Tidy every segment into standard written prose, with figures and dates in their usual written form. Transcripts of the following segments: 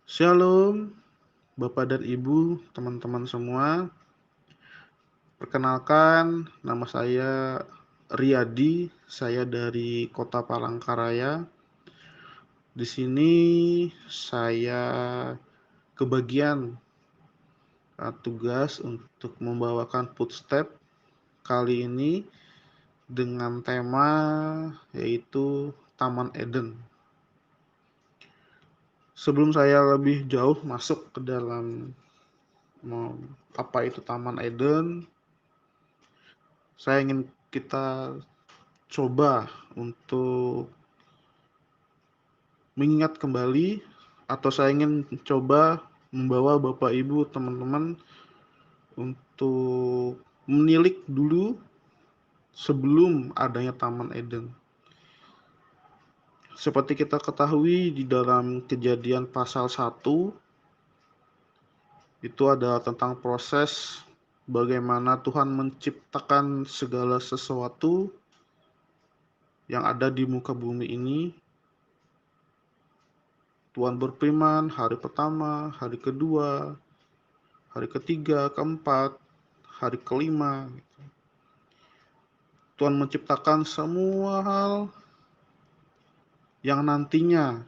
Shalom, Bapak dan Ibu, teman-teman semua. Perkenalkan, nama saya Riyadi. Saya dari Kota Palangkaraya. Di sini saya kebagian tugas untuk membawakan footstep kali ini dengan tema yaitu Taman Eden. Sebelum saya lebih jauh masuk ke dalam apa itu Taman Eden, saya ingin kita coba untuk mengingat kembali, atau saya ingin coba membawa Bapak Ibu teman-teman untuk menilik dulu sebelum adanya Taman Eden. Seperti kita ketahui di dalam Kejadian pasal 1 itu ada tentang proses bagaimana Tuhan menciptakan segala sesuatu yang ada di muka bumi ini. Tuhan berfirman hari pertama, hari kedua, hari ketiga, keempat, hari kelima. Tuhan menciptakan semua hal yang nantinya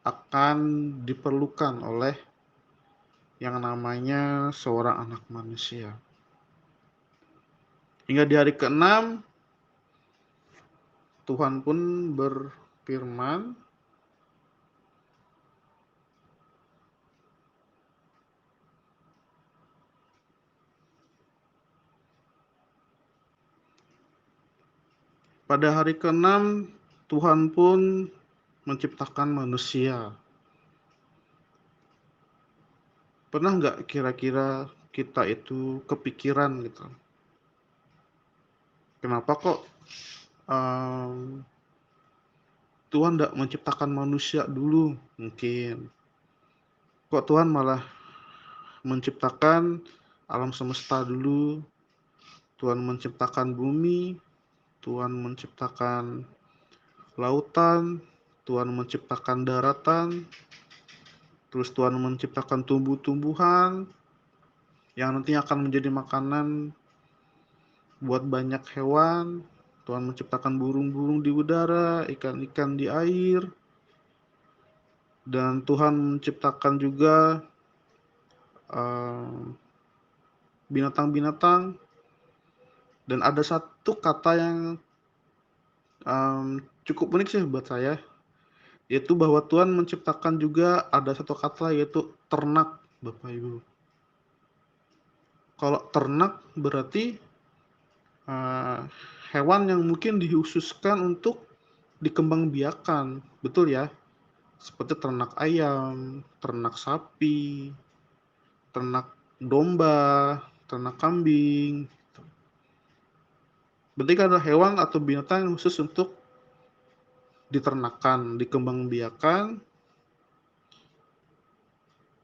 akan diperlukan oleh yang namanya seorang anak manusia. Hingga di hari ke-6, Tuhan pun berfirman, pada hari ke-6 Tuhan pun menciptakan manusia. Pernah nggak kira-kira kita itu kepikiran gitu, kenapa kok Tuhan nggak menciptakan manusia dulu? Mungkin kok Tuhan malah menciptakan alam semesta dulu, Tuhan menciptakan bumi, Tuhan menciptakan lautan, Tuhan menciptakan daratan, terus Tuhan menciptakan tumbuh-tumbuhan yang nantinya akan menjadi makanan buat banyak hewan. Tuhan menciptakan burung-burung di udara, ikan-ikan di air, dan Tuhan menciptakan juga binatang-binatang. Dan ada satu kata yang cukup unik sih buat saya, yaitu bahwa Tuhan menciptakan juga ada satu kata yaitu ternak, Bapak Ibu. Kalau ternak berarti hewan yang mungkin dikhususkan untuk dikembangbiakan, betul ya? Seperti ternak ayam, ternak sapi, ternak domba, ternak kambing. Berarti kan ada hewan atau binatang yang khusus untuk diternakan, dikembangbiakan,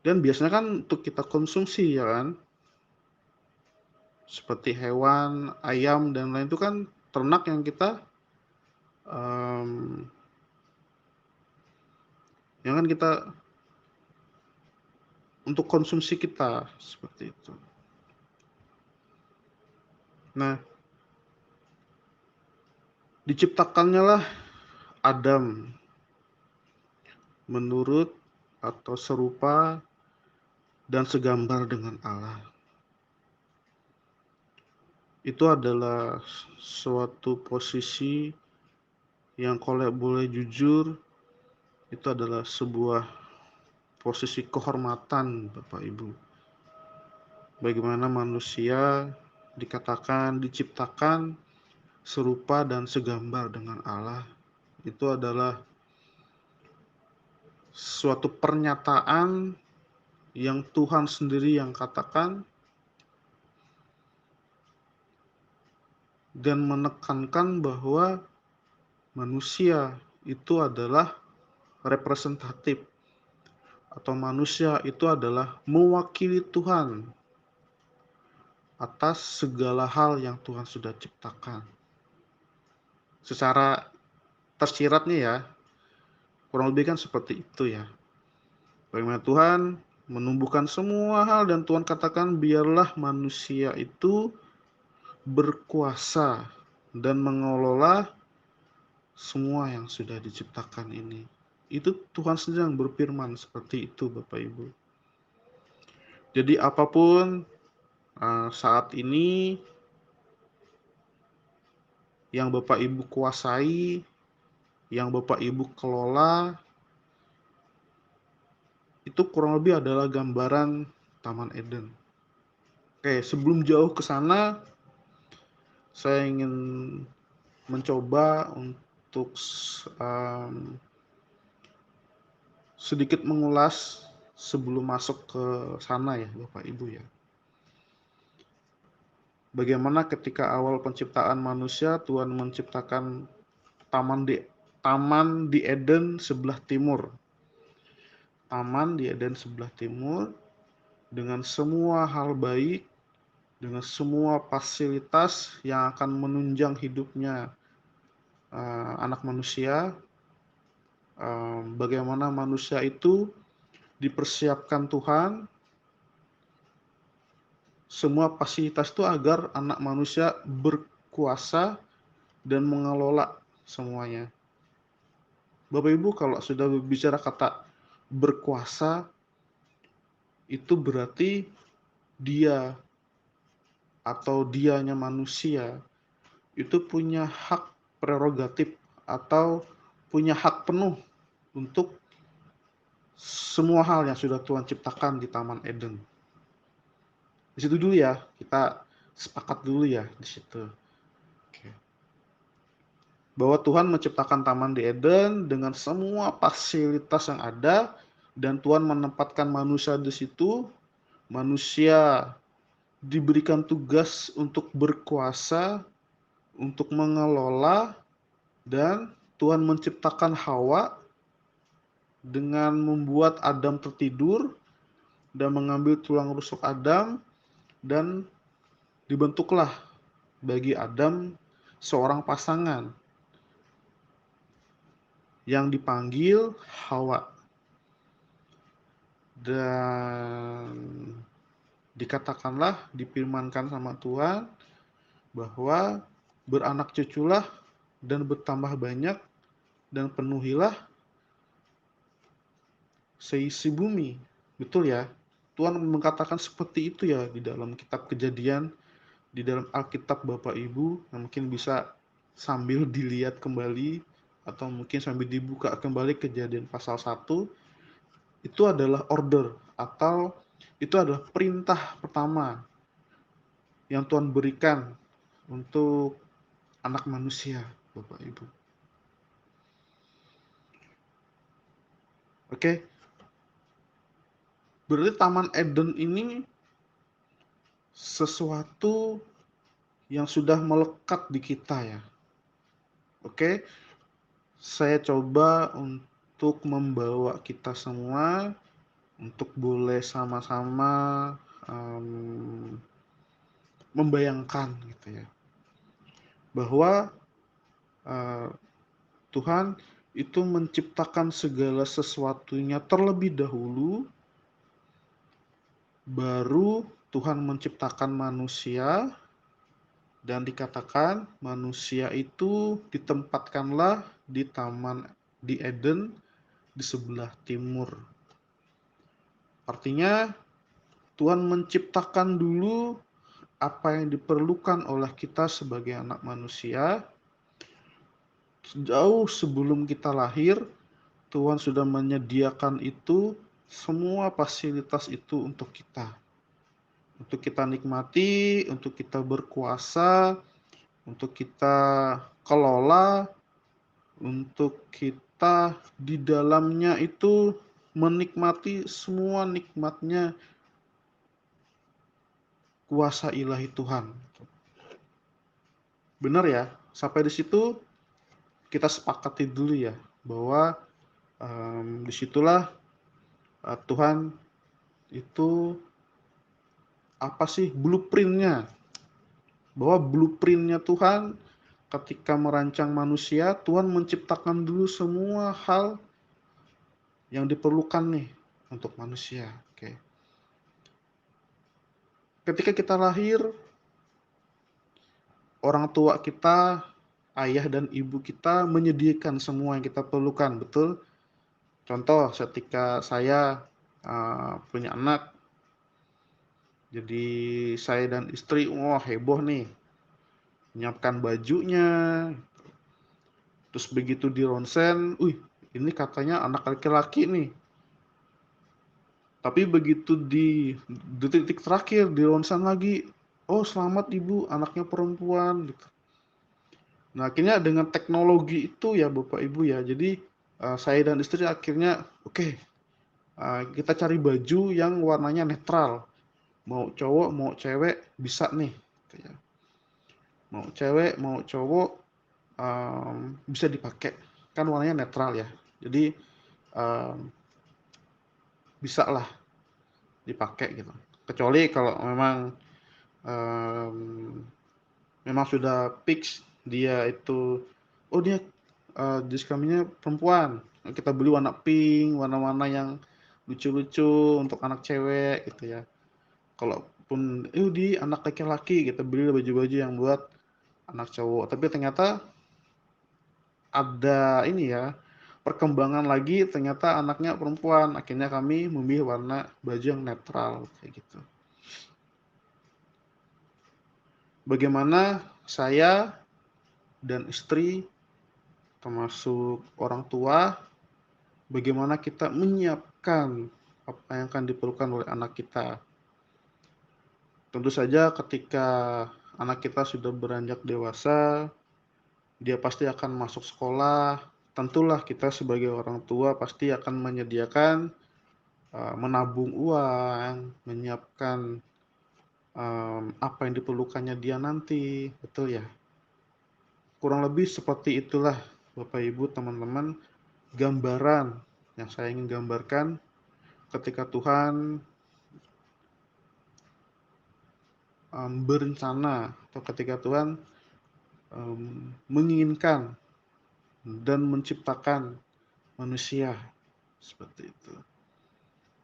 dan biasanya kan untuk kita konsumsi ya kan, seperti hewan, ayam dan lain itu kan ternak yang kan kita untuk konsumsi kita seperti itu. Nah, diciptakannya lah Adam menurut atau serupa dan segambar dengan Allah. Itu adalah suatu posisi yang kalau boleh jujur, itu adalah sebuah posisi kehormatan Bapak Ibu. Bagaimana manusia dikatakan diciptakan serupa dan segambar dengan Allah. Itu adalah suatu pernyataan yang Tuhan sendiri yang katakan dan menekankan bahwa manusia itu adalah representatif, atau manusia itu adalah mewakili Tuhan atas segala hal yang Tuhan sudah ciptakan. Secara tersiratnya ya, kurang lebih kan seperti itu ya. Bagaimana Tuhan menumbuhkan semua hal dan Tuhan katakan biarlah manusia itu berkuasa dan mengelola semua yang sudah diciptakan ini. Itu Tuhan sedang berfirman seperti itu, Bapak Ibu. Jadi apapun saat ini yang Bapak Ibu kuasai, yang Bapak Ibu kelola, itu kurang lebih adalah gambaran Taman Eden. Oke, sebelum jauh ke sana, saya ingin mencoba untuk sedikit mengulas sebelum masuk ke sana ya Bapak Ibu ya. Bagaimana ketika awal penciptaan manusia Tuhan menciptakan taman di Eden sebelah timur. Taman di Eden sebelah timur dengan semua hal baik, dengan semua fasilitas yang akan menunjang hidupnya anak manusia. Bagaimana manusia itu dipersiapkan Tuhan, semua fasilitas itu agar anak manusia berkuasa dan mengelola semuanya. Bapak Ibu kalau sudah berbicara kata berkuasa, itu berarti dia atau dianya manusia itu punya hak prerogatif atau punya hak penuh untuk semua hal yang sudah Tuhan ciptakan di Taman Eden. Di situ dulu ya, kita sepakat dulu ya di situ. Oke. Bahwa Tuhan menciptakan Taman di Eden dengan semua fasilitas yang ada dan Tuhan menempatkan manusia di situ. Manusia diberikan tugas untuk berkuasa, untuk mengelola, dan Tuhan menciptakan Hawa dengan membuat Adam tertidur dan mengambil tulang rusuk Adam dan dibentuklah bagi Adam seorang pasangan yang dipanggil Hawa. Dan dikatakanlah, difirmankan sama Tuhan bahwa beranak cuculah dan bertambah banyak dan penuhilah seisi bumi. Betul ya? Tuhan mengatakan seperti itu ya di dalam kitab Kejadian, di dalam Alkitab Bapak Ibu, yang mungkin bisa sambil dilihat kembali atau mungkin sambil dibuka kembali Kejadian pasal 1. Itu adalah order atau itu adalah perintah pertama yang Tuhan berikan untuk anak manusia, Bapak Ibu. Oke. Berarti Taman Eden ini sesuatu yang sudah melekat di kita ya. Oke. Saya coba untuk membawa kita semua untuk boleh sama-sama membayangkan gitu ya, bahwa Tuhan itu menciptakan segala sesuatunya terlebih dahulu, baru Tuhan menciptakan manusia, dan dikatakan manusia itu ditempatkanlah di taman di Eden di sebelah timur. Artinya Tuhan menciptakan dulu apa yang diperlukan oleh kita sebagai anak manusia. Jauh sebelum kita lahir, Tuhan sudah menyediakan itu, semua fasilitas itu untuk kita. Untuk kita nikmati, untuk kita berkuasa, untuk kita kelola, untuk kita di dalamnya itu menikmati semua nikmatnya kuasa ilahi Tuhan. Benar ya? Sampai di situ kita sepakati dulu ya, bahwa disitulah Tuhan itu apa sih blueprintnya, bahwa blueprintnya Tuhan ketika merancang manusia, Tuhan menciptakan dulu semua hal yang diperlukan nih untuk manusia. Oke. Ketika kita lahir, orang tua kita, ayah dan ibu kita menyediakan semua yang kita perlukan, betul? Contoh, ketika saya punya anak, jadi saya dan istri, wah heboh nih, menyiapkan bajunya, terus begitu di ronsen, ini katanya anak laki-laki nih. Tapi begitu di detik-detik terakhir di ronsen lagi, oh selamat ibu, anaknya perempuan, gitu. Nah, akhirnya dengan teknologi itu ya Bapak Ibu ya, jadi saya dan istri akhirnya oke, kita cari baju yang warnanya netral. Mau cowok, mau cewek bisa nih, gitu ya. Mau cewek, mau cowok bisa dipakai. Kan warnanya netral ya. Jadi bisa lah dipakai gitu. Kecuali kalau memang sudah fix dia itu, oh dia jenis kelaminnya perempuan, kita beli warna pink, warna-warna yang lucu-lucu untuk anak cewek gitu ya. Kalaupun di anak laki-laki kita beli baju-baju yang buat anak cowok, tapi ternyata ada ini ya, perkembangan lagi, ternyata anaknya perempuan, akhirnya kami memilih warna baju yang netral kayak gitu. Bagaimana saya dan istri, termasuk orang tua, bagaimana kita menyiapkan apa yang akan diperlukan oleh anak kita. Tentu saja ketika anak kita sudah beranjak dewasa, dia pasti akan masuk sekolah. Tentulah kita sebagai orang tua pasti akan menyediakan, menabung uang, menyiapkan apa yang diperlukannya dia nanti, betul ya? Kurang lebih seperti itulah Bapak Ibu, teman-teman, gambaran yang saya ingin gambarkan ketika Tuhan berencana atau ketika Tuhan menginginkan dan menciptakan manusia seperti itu.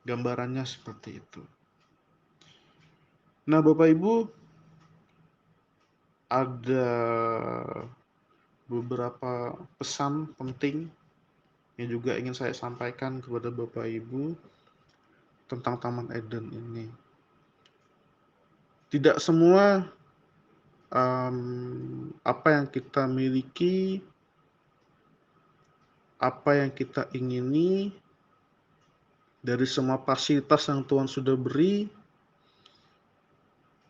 Gambarannya seperti itu. Nah, Bapak Ibu, ada beberapa pesan penting yang juga ingin saya sampaikan kepada Bapak Ibu tentang Taman Eden ini. Tidak semua apa yang kita miliki, apa yang kita ingini, dari semua fasilitas yang Tuhan sudah beri,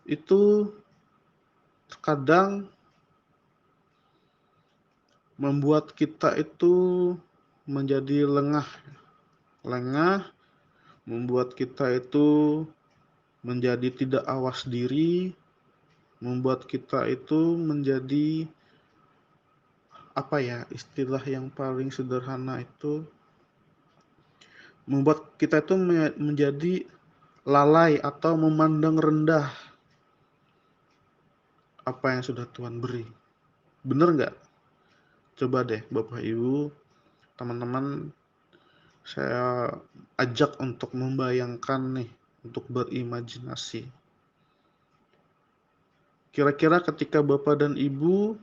itu terkadang membuat kita itu menjadi lengah, membuat kita itu menjadi tidak awas diri, membuat kita itu menjadi apa ya, istilah yang paling sederhana itu, membuat kita itu menjadi lalai atau memandang rendah apa yang sudah Tuhan beri. Bener nggak? Coba deh Bapak Ibu, teman-teman, saya ajak untuk membayangkan nih, untuk berimajinasi. Kira-kira ketika Bapak dan Ibu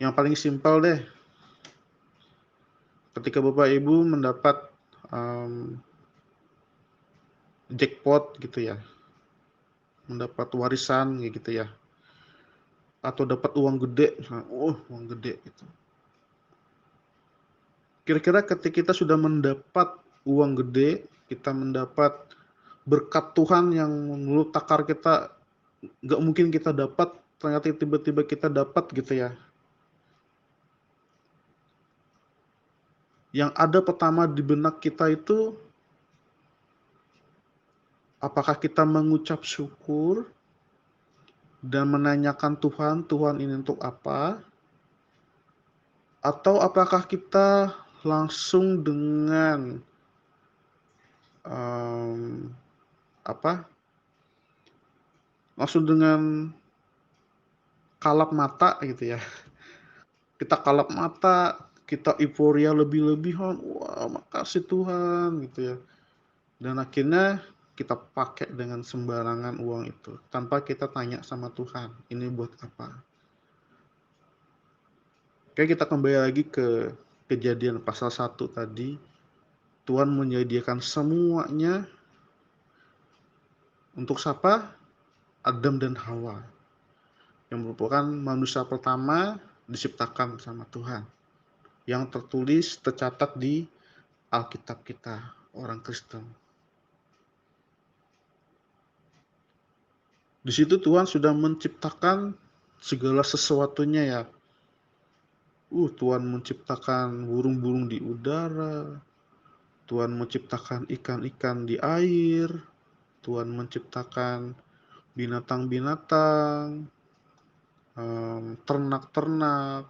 yang paling simpel deh, ketika Bapak Ibu mendapat jackpot gitu ya, mendapat warisan gitu ya, atau dapat uang gede, uang gede gitu. Kira-kira ketika kita sudah mendapat uang gede, kita mendapat berkat Tuhan yang menurut takar kita nggak mungkin kita dapat, ternyata tiba-tiba kita dapat gitu ya. Yang ada pertama di benak kita itu, apakah kita mengucap syukur dan menanyakan Tuhan, Tuhan ini untuk apa? Atau apakah kita langsung dengan langsung dengan kalap mata gitu ya. Kita kalap mata, kita euforia lebih-lebihan, wah makasih Tuhan gitu ya. Dan akhirnya kita pakai dengan sembarangan uang itu, tanpa kita tanya sama Tuhan, ini buat apa? Oke, kita kembali lagi ke Kejadian pasal 1 tadi. Tuhan menyediakan semuanya untuk siapa? Adam dan Hawa, yang merupakan manusia pertama diciptakan sama Tuhan, yang tercatat di Alkitab kita, orang Kristen. Di situ Tuhan sudah menciptakan segala sesuatunya ya. Tuhan menciptakan burung-burung di udara, Tuhan menciptakan ikan-ikan di air, Tuhan menciptakan binatang-binatang, ternak-ternak,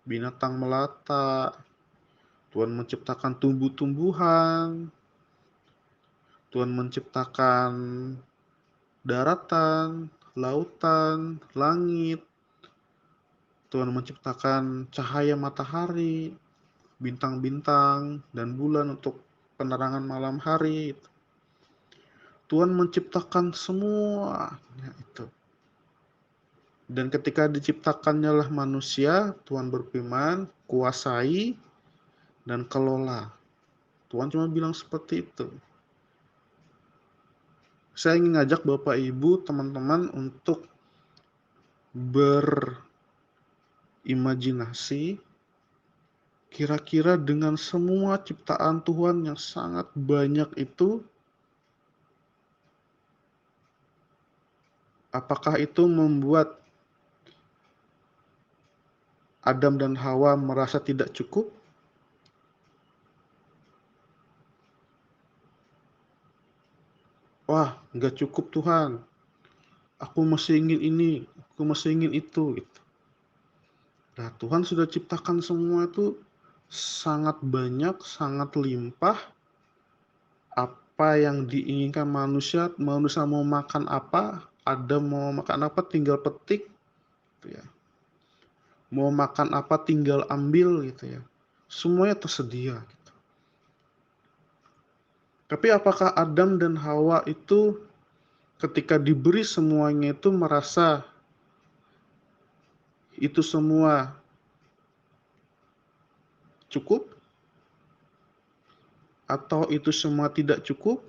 binatang melata, Tuhan menciptakan tumbuh-tumbuhan, Tuhan menciptakan daratan, lautan, langit, Tuhan menciptakan cahaya matahari, bintang-bintang, dan bulan untuk penerangan malam hari. Tuhan menciptakan semuanya itu. Dan ketika diciptakannya lah manusia, Tuhan berfirman, kuasai dan kelola. Tuhan cuma bilang seperti itu. Saya ingin ngajak Bapak Ibu, teman-teman untuk berimajinasi kira-kira dengan semua ciptaan Tuhan yang sangat banyak itu, apakah itu membuat Adam dan Hawa merasa tidak cukup? Wah, nggak cukup Tuhan. Aku masih ingin ini, aku masih ingin itu. Gitu. Nah, Tuhan sudah ciptakan semua itu sangat banyak, sangat limpah. Apa yang diinginkan manusia mau makan apa, Adam mau makan apa tinggal petik, gitu ya. Mau makan apa tinggal ambil gitu ya. Semuanya tersedia. Gitu. Tapi apakah Adam dan Hawa itu ketika diberi semuanya itu merasa itu semua cukup? Atau itu semua tidak cukup?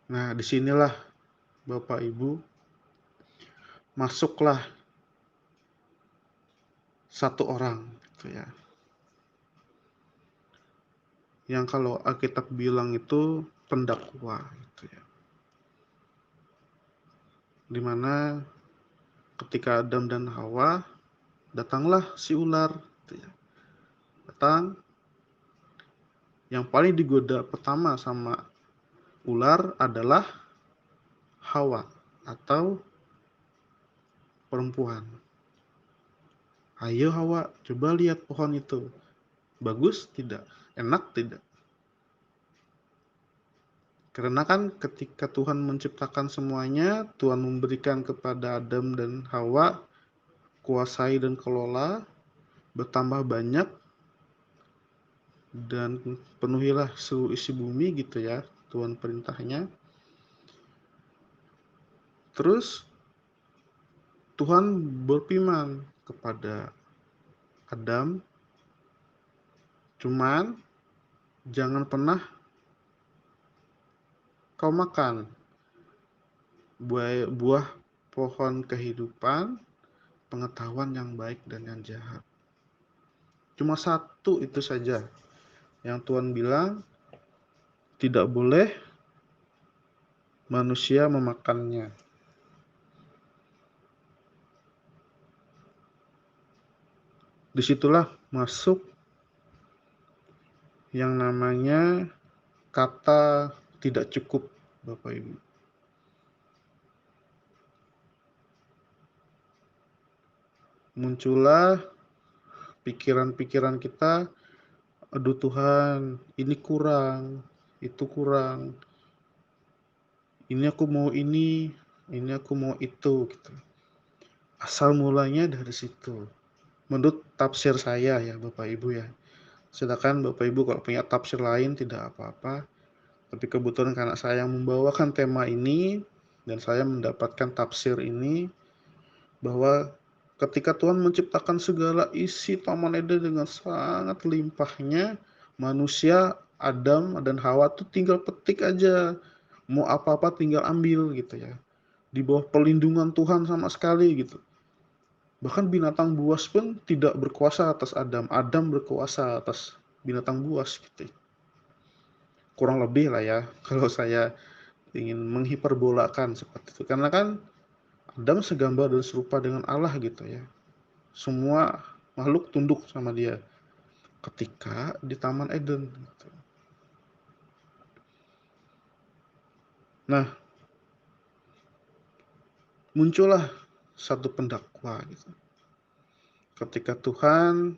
Nah, disinilah Bapak Ibu, masuklah satu orang gitu ya. Yang kalau Alkitab bilang itu pendakwa gitu ya. Dimana ketika Adam dan Hawa, datanglah si ular gitu ya. Datang, yang paling digoda pertama sama ular adalah Hawa atau perempuan. Ayo Hawa, coba lihat pohon itu. Bagus tidak? Enak tidak? Karena kan ketika Tuhan menciptakan semuanya, Tuhan memberikan kepada Adam dan Hawa kuasai dan kelola, bertambah banyak, dan penuhilah seluruh isi bumi gitu ya, Tuhan perintahnya. Terus Tuhan berfirman kepada Adam, cuman jangan pernah kau makan buah pohon kehidupan, pengetahuan yang baik dan yang jahat. Cuma satu itu saja yang Tuhan bilang tidak boleh manusia memakannya. Disitulah masuk yang namanya kata tidak cukup, Bapak Ibu. Muncullah pikiran-pikiran kita, aduh Tuhan, ini kurang, itu kurang, ini aku mau ini aku mau itu, gitu. Asal mulanya dari situ. menurut tafsir saya ya Bapak Ibu ya. Silakan Bapak Ibu kalau punya tafsir lain tidak apa-apa. Tapi kebetulan karena saya yang membawakan tema ini dan saya mendapatkan tafsir ini bahwa ketika Tuhan menciptakan segala isi Taman Eden dengan sangat limpahnya, manusia Adam dan Hawa tuh tinggal petik aja, mau apa-apa tinggal ambil gitu ya. Di bawah perlindungan Tuhan sama sekali gitu. Bahkan binatang buas pun tidak berkuasa atas Adam, Adam berkuasa atas binatang buas gitu. Kurang lebih lah ya kalau saya ingin menghiperbolakan seperti itu. Karena kan Adam segambar dan serupa dengan Allah gitu ya. Semua makhluk tunduk sama dia ketika di Taman Eden gitu. Nah, muncullah satu pendakwa gitu. Ketika Tuhan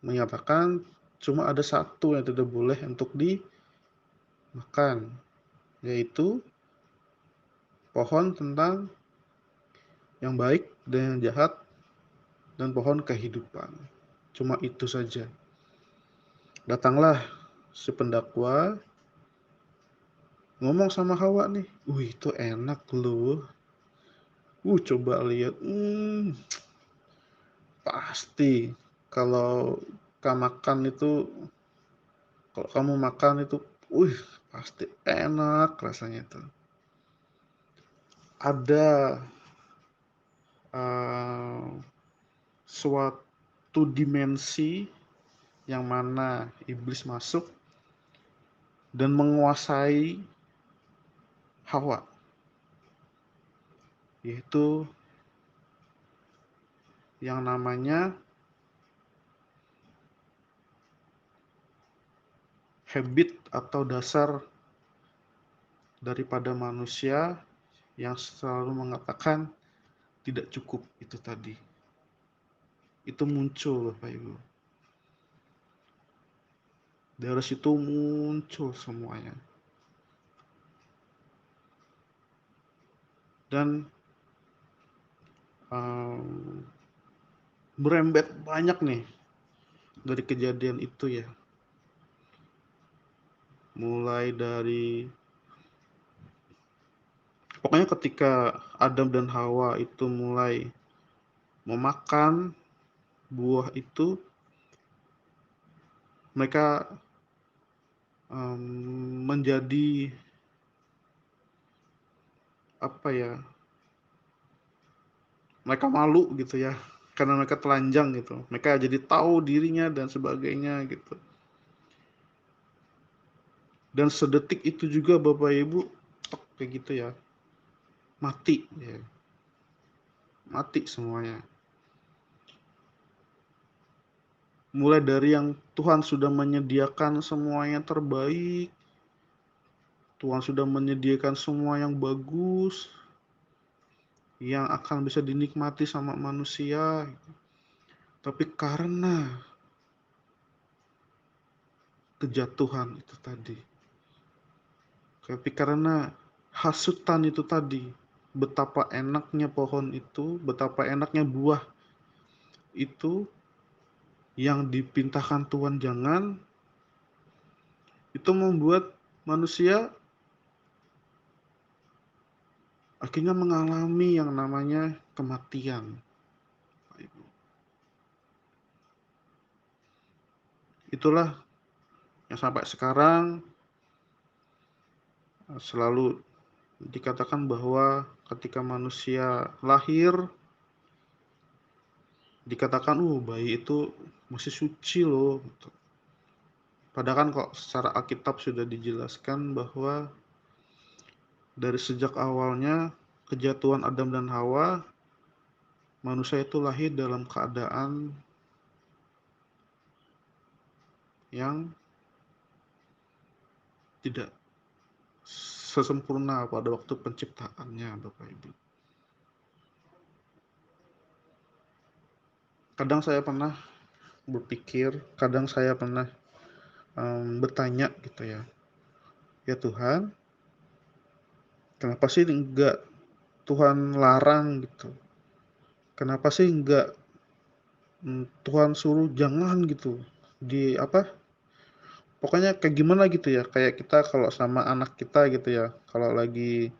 menyatakan cuma ada satu yang tidak boleh untuk dimakan, yaitu pohon tentang yang baik dan yang jahat dan pohon kehidupan. Cuma itu saja. Datanglah si pendakwa ngomong sama Hawa nih, wih itu enak loh. Coba lihat, pasti kalau kamu makan itu, kalau kamu makan itu, pasti enak rasanya itu. Ada suatu dimensi yang mana iblis masuk dan menguasai Hawa, yaitu yang namanya habit atau dasar daripada manusia yang selalu mengatakan tidak cukup itu tadi. Itu muncul Bapak Ibu. Dari situ muncul semuanya. Dan berembet banyak nih dari kejadian itu ya. Mulai dari pokoknya ketika Adam dan Hawa itu mulai memakan buah itu, mereka menjadi apa ya, mereka malu gitu ya, karena mereka telanjang gitu, mereka jadi tahu dirinya dan sebagainya gitu. Dan sedetik itu juga Bapak Ibu kayak gitu ya, mati ya, mati semuanya. Mulai dari yang Tuhan sudah menyediakan semuanya terbaik, Tuhan sudah menyediakan semua yang bagus, yang akan bisa dinikmati sama manusia. Tapi karena kejatuhan itu tadi, tapi karena hasutan itu tadi, betapa enaknya pohon itu, betapa enaknya buah itu yang dipintahkan Tuhan jangan, itu membuat manusia akhirnya mengalami yang namanya kematian. Itulah yang sampai sekarang selalu dikatakan bahwa ketika manusia lahir, dikatakan bayi itu masih suci loh. Padahal kan kok secara Alkitab sudah dijelaskan bahwa dari sejak awalnya kejatuhan Adam dan Hawa, manusia itu lahir dalam keadaan yang tidak sesempurna pada waktu penciptaannya, Bapak Ibu. Kadang saya pernah berpikir, kadang saya pernah bertanya gitu ya, ya Tuhan, kenapa sih enggak Tuhan larang gitu? Kenapa sih enggak Tuhan suruh jangan gitu, di apa, pokoknya kayak gimana gitu ya, kayak kita kalau sama anak kita gitu ya, kalau lagi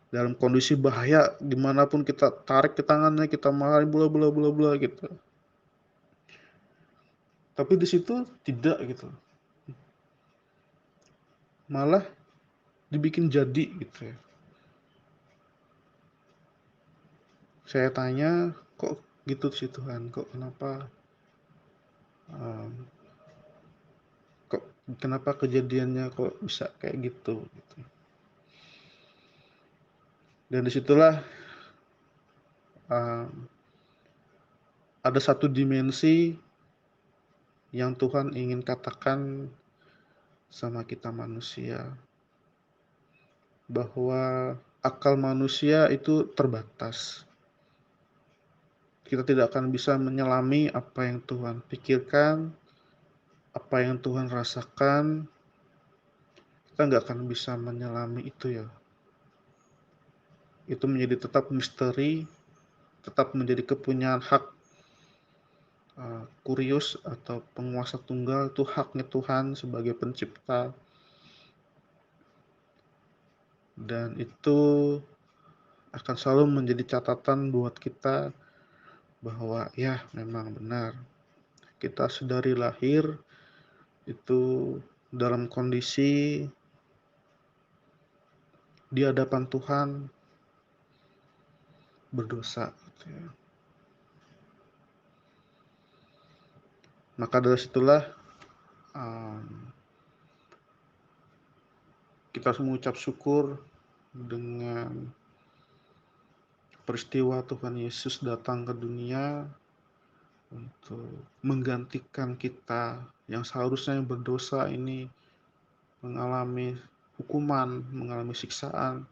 dalam kondisi bahaya, gimana pun kita tarik ke tangannya, kita marahin bla bla bla bla gitu. Tapi di situ tidak gitu, malah dibikin jadi gitu ya. Saya tanya, "Kok gitu sih Tuhan? Kok kenapa, mmm, kok kenapa kejadiannya kok bisa kayak gitu?" Gitu. Dan disitulah ada satu dimensi yang Tuhan ingin katakan sama kita manusia, bahwa akal manusia itu terbatas. Kita tidak akan bisa menyelami apa yang Tuhan pikirkan, apa yang Tuhan rasakan, kita nggak akan bisa menyelami itu ya. Itu menjadi tetap misteri, tetap menjadi kepunyaan hak, Kurius atau penguasa tunggal, itu haknya Tuhan sebagai pencipta, dan itu akan selalu menjadi catatan buat kita bahwa ya memang benar, kita sedari lahir itu dalam kondisi di hadapan Tuhan berdosa gitu ya. Maka dari situlah, mmm, kita harus mengucap syukur dengan peristiwa Tuhan Yesus datang ke dunia untuk menggantikan kita yang seharusnya yang berdosa ini mengalami hukuman, mengalami siksaan,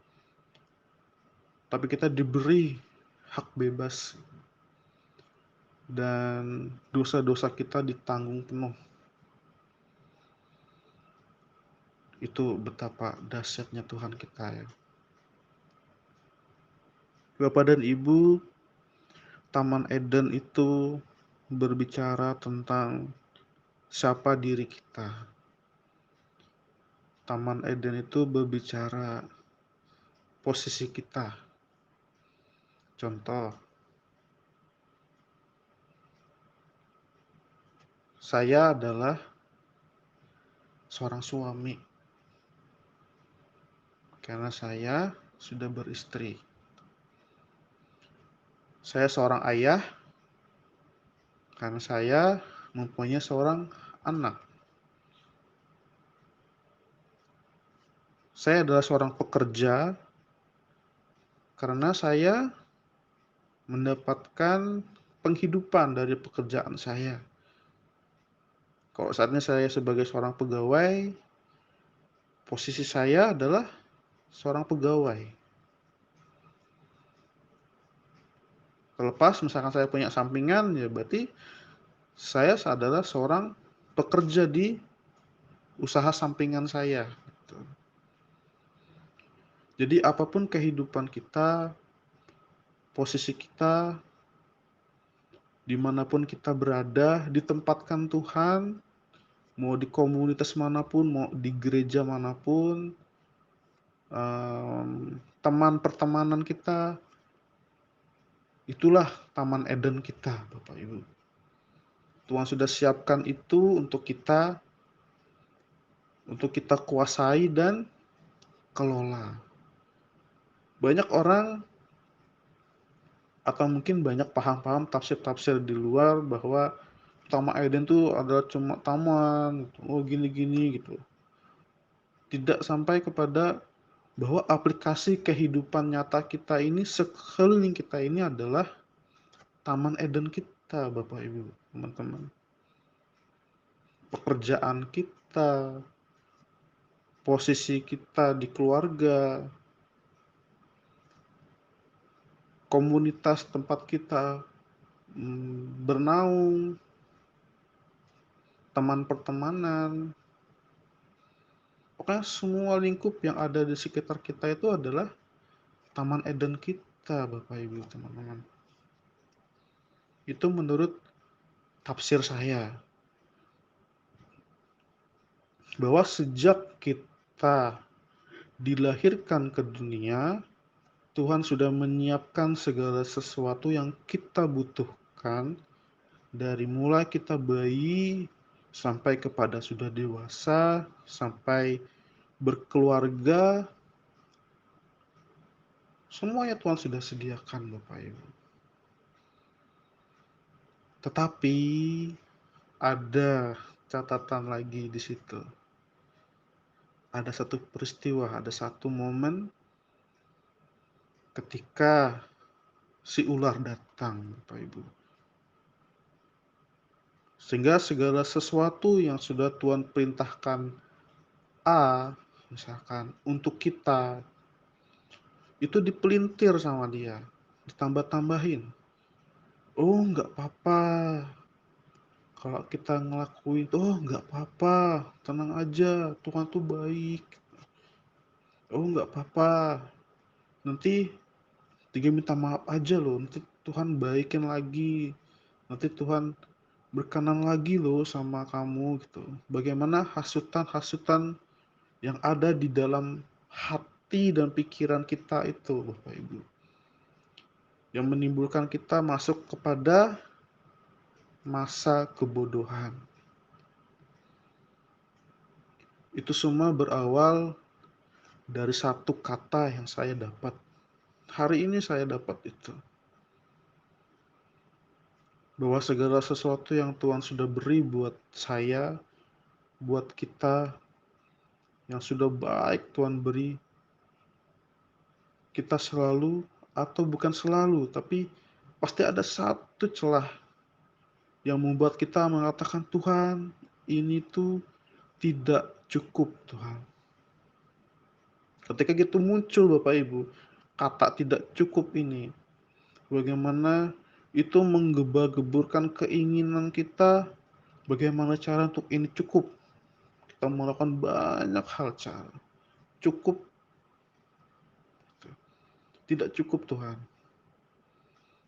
tapi kita diberi hak bebas dan dosa-dosa kita ditanggung penuh. Itu betapa dahsyatnya Tuhan kita ya. Bapak dan Ibu, Taman Eden itu berbicara tentang siapa diri kita. Taman Eden itu berbicara posisi kita. Contoh, saya adalah seorang suami karena saya sudah beristri. Saya seorang ayah karena saya mempunyai seorang anak. Saya adalah seorang pekerja karena saya mendapatkan penghidupan dari pekerjaan saya. Kalau saat ini saya sebagai seorang pegawai, posisi saya adalah seorang pegawai. Terlepas misalkan saya punya sampingan, ya berarti saya adalah seorang pekerja di usaha sampingan saya, gitu. Jadi apapun kehidupan kita, posisi kita, dimanapun kita berada, ditempatkan Tuhan, mau di komunitas manapun, mau di gereja manapun, teman pertemanan kita, itulah Taman Eden kita, Bapak Ibu. Tuhan sudah siapkan itu untuk kita kuasai dan kelola. Banyak orang atau mungkin banyak paham-paham tafsir-tafsir di luar bahwa Taman Eden itu adalah cuma taman, oh gini-gini gitu. Tidak sampai kepada bahwa aplikasi kehidupan nyata kita ini, sekeliling kita ini adalah Taman Eden kita, Bapak Ibu, teman-teman. Pekerjaan kita, posisi kita di keluarga, komunitas tempat kita bernaung, teman pertemanan, pokoknya semua lingkup yang ada di sekitar kita itu adalah Taman Eden kita, Bapak Ibu, teman-teman. Itu menurut tafsir saya, bahwa sejak kita dilahirkan ke dunia, Tuhan sudah menyiapkan segala sesuatu yang kita butuhkan, dari mulai kita bayi sampai kepada sudah dewasa, sampai berkeluarga, semuanya Tuhan sudah sediakan, Bapak Ibu. Tetapi ada catatan lagi di situ. Ada satu peristiwa, ada satu momen ketika si ular datang, Bapak Ibu. Sehingga segala sesuatu yang sudah Tuhan perintahkan A, misalkan, untuk kita, itu dipelintir sama dia, ditambah-tambahin. Oh, nggak apa-apa. Kalau kita ngelakuin, oh nggak apa-apa, tenang aja, Tuhan tuh baik. Oh nggak apa-apa, nanti tinggal minta maaf aja loh, nanti Tuhan baikin lagi, nanti Tuhan berkenan lagi loh sama kamu gitu. Bagaimana hasutan-hasutan yang ada di dalam hati dan pikiran kita itu, Bapak Ibu, yang menimbulkan kita masuk kepada masa kebodohan. Itu semua berawal dari satu kata yang saya dapat. Hari ini saya dapat itu. Bahwa segala sesuatu yang Tuhan sudah beri buat saya, buat kita, yang sudah baik Tuhan beri, kita selalu, atau bukan selalu, tapi pasti ada satu celah yang membuat kita mengatakan, Tuhan, ini tuh tidak cukup, Tuhan. Ketika gitu muncul, Bapak Ibu, kata tidak cukup ini, bagaimana itu menggeba-geburkan keinginan kita, bagaimana cara untuk ini cukup. Kita melakukan banyak hal cara. Cukup, tidak cukup Tuhan.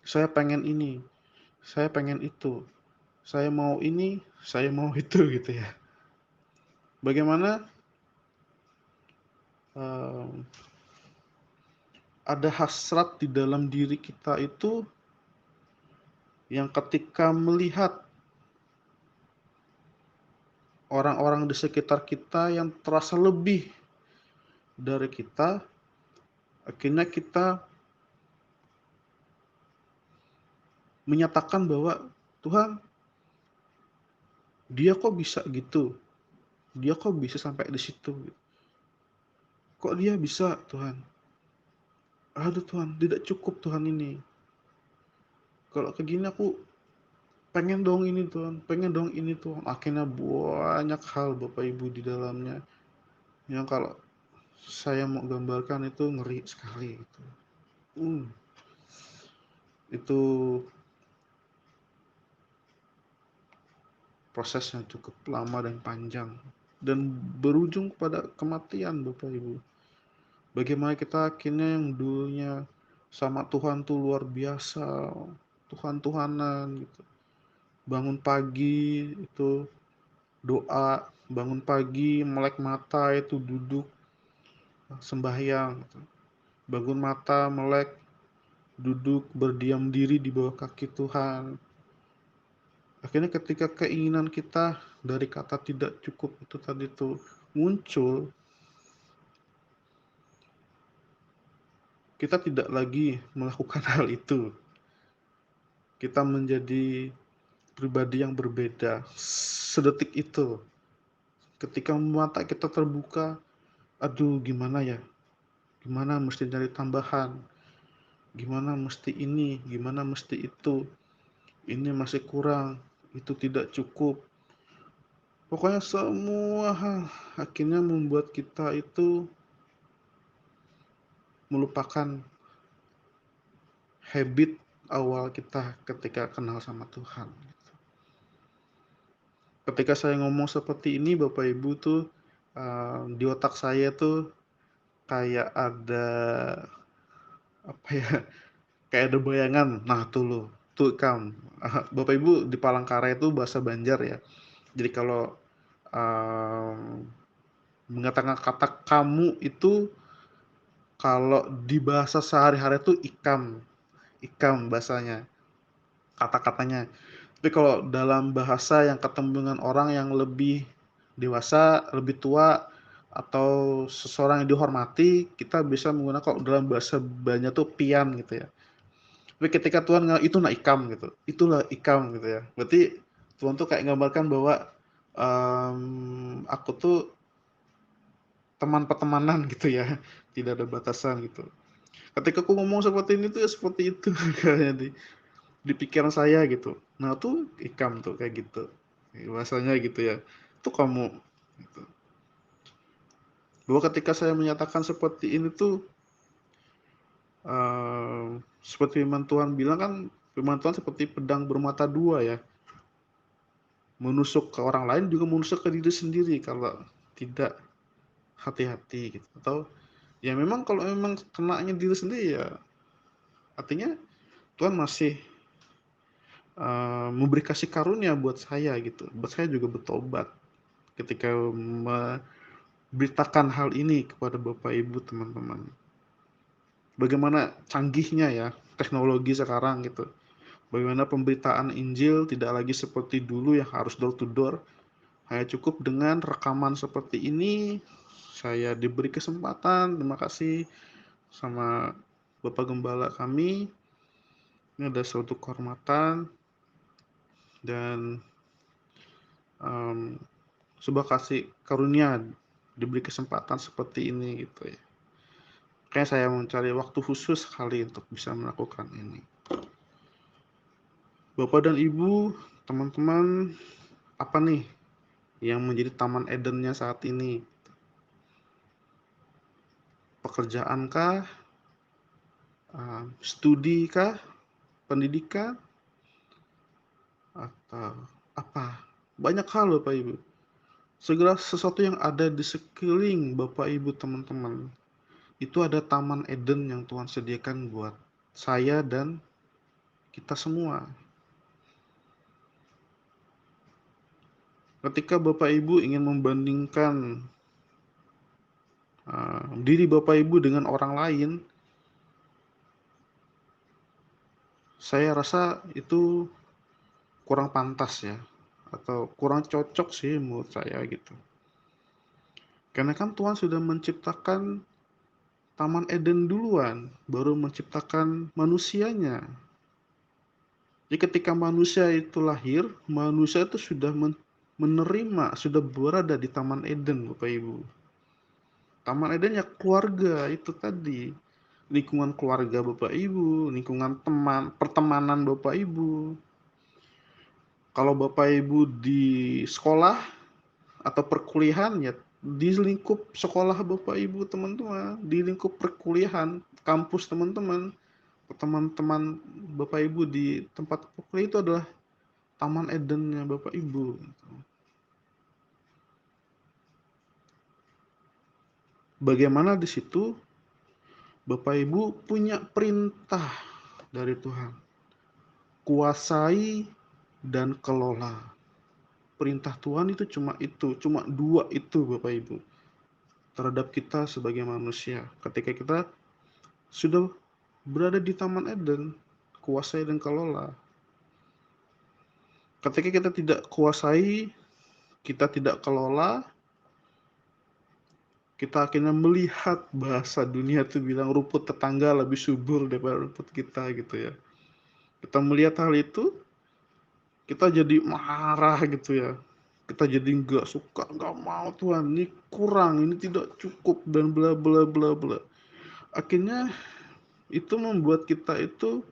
Saya pengen ini, saya pengen itu, saya mau ini, saya mau itu gitu ya. Bagaimana ada hasrat di dalam diri kita itu yang ketika melihat orang-orang di sekitar kita yang terasa lebih dari kita, akhirnya kita menyatakan bahwa Tuhan, dia kok bisa gitu, dia kok bisa sampai di situ, kok dia bisa Tuhan, aduh Tuhan, tidak cukup Tuhan ini, kalau kayak gini aku pengen dong ini Tuhan, pengen dong ini Tuhan. Akhirnya banyak hal Bapak Ibu di dalamnya yang kalau saya mau gambarkan itu ngeri sekali gitu. Itu proses yang cukup lama dan panjang dan berujung pada kematian Bapak Ibu. Bagaimana kita akhirnya yang dulunya sama Tuhan tuh luar biasa, Tuhan-Tuhanan gitu. Bangun pagi itu doa, bangun pagi melek mata itu duduk sembahyang gitu. Bangun mata melek duduk berdiam diri di bawah kaki Tuhan. Akhirnya ketika keinginan kita dari kata tidak cukup itu tadi tuh muncul, kita tidak lagi melakukan hal itu. Kita menjadi pribadi yang berbeda sedetik itu. Ketika mata kita terbuka, aduh gimana ya? Gimana mesti cari tambahan? Gimana mesti ini? Gimana mesti itu? Ini masih kurang, itu tidak cukup. Pokoknya semua hal akhirnya membuat kita itu melupakan habit awal kita ketika kenal sama Tuhan. Ketika saya ngomong seperti ini, Bapak Ibu tuh di otak saya tuh kayak ada apa ya? Kayak ada bayangan. Nah tuh loh, Tuh kam. Bapak Ibu di Palangkaraya itu bahasa Banjar ya. Jadi kalau mengatakan kata kamu itu kalau di bahasa sehari-hari itu ikam, ikam bahasanya, kata-katanya. Tapi kalau dalam bahasa yang ketemu dengan orang yang lebih dewasa, lebih tua, atau seseorang yang dihormati, kita bisa menggunakan kalau dalam bahasa banyak tuh pian gitu ya. Tapi ketika Tuhan itu nak ikam gitu, itulah ikam gitu ya. Berarti Tuhan tuh kayak gambarkan bahwa aku tuh teman pertemanan gitu ya, tidak ada batasan gitu. Ketika aku ngomong seperti ini tuh ya seperti itu kayaknya di pikiran saya gitu. Nah tuh ikam tuh kayak gitu, bahasanya gitu ya. Itu kamu gitu. Bahwa ketika saya menyatakan seperti ini tuh seperti firman Tuhan bilang kan, firman Tuhan seperti pedang bermata dua ya, menusuk ke orang lain juga menusuk ke diri sendiri kalau tidak hati-hati gitu. Atau ya memang kalau memang kenanya diri sendiri ya artinya Tuhan masih memberi kasih karunia buat saya gitu, buat saya juga bertobat ketika memberitakan hal ini kepada Bapak Ibu teman-teman. Bagaimana canggihnya ya teknologi sekarang gitu. Bagaimana pemberitaan Injil tidak lagi seperti dulu yang harus door to door. Hanya cukup dengan rekaman seperti ini, saya diberi kesempatan, terima kasih sama Bapak Gembala kami. Ini ada suatu kehormatan dan sebuah kasih karunia diberi kesempatan seperti ini gitu ya. Kayak saya mencari waktu khusus sekali untuk bisa melakukan ini. Bapak dan Ibu, teman-teman, apa nih yang menjadi Taman Edennya saat ini? Pekerjaankah? Studikah? Pendidikan? Atau apa? Banyak hal Bapak Ibu. Segala sesuatu yang ada di sekeliling Bapak Ibu teman-teman, itu ada Taman Eden yang Tuhan sediakan buat saya dan kita semua. Ketika Bapak Ibu ingin membandingkan diri Bapak Ibu dengan orang lain, saya rasa itu kurang pantas ya, atau kurang cocok sih menurut saya gitu. Karena kan Tuhan sudah menciptakan Taman Eden duluan, baru menciptakan manusianya. Jadi ketika manusia itu lahir, manusia itu sudah menerima, sudah berada di Taman Eden Bapak Ibu. Taman Eden ya keluarga itu tadi. Lingkungan keluarga Bapak Ibu, lingkungan teman, pertemanan Bapak Ibu. Kalau Bapak Ibu di sekolah atau perkuliahan ya di lingkup sekolah Bapak Ibu teman-teman, di lingkup perkuliahan, kampus teman-teman, teman-teman Bapak Ibu di tempat perkuliahan itu adalah Taman Edennya Bapak Ibu. Bagaimana di situ Bapak Ibu punya perintah dari Tuhan. Kuasai dan kelola. Perintah Tuhan itu, cuma dua itu Bapak Ibu. Terhadap kita sebagai manusia. Ketika kita sudah berada di Taman Eden, kuasai dan kelola. Ketika kita tidak kuasai, kita tidak kelola, kita akhirnya melihat bahasa dunia itu bilang rumput tetangga lebih subur daripada rumput kita gitu ya. Kita melihat hal itu, kita jadi marah gitu ya. Kita jadi nggak suka, nggak mau Tuhan, ini kurang, ini tidak cukup dan bla bla bla bla. Akhirnya itu membuat kita itu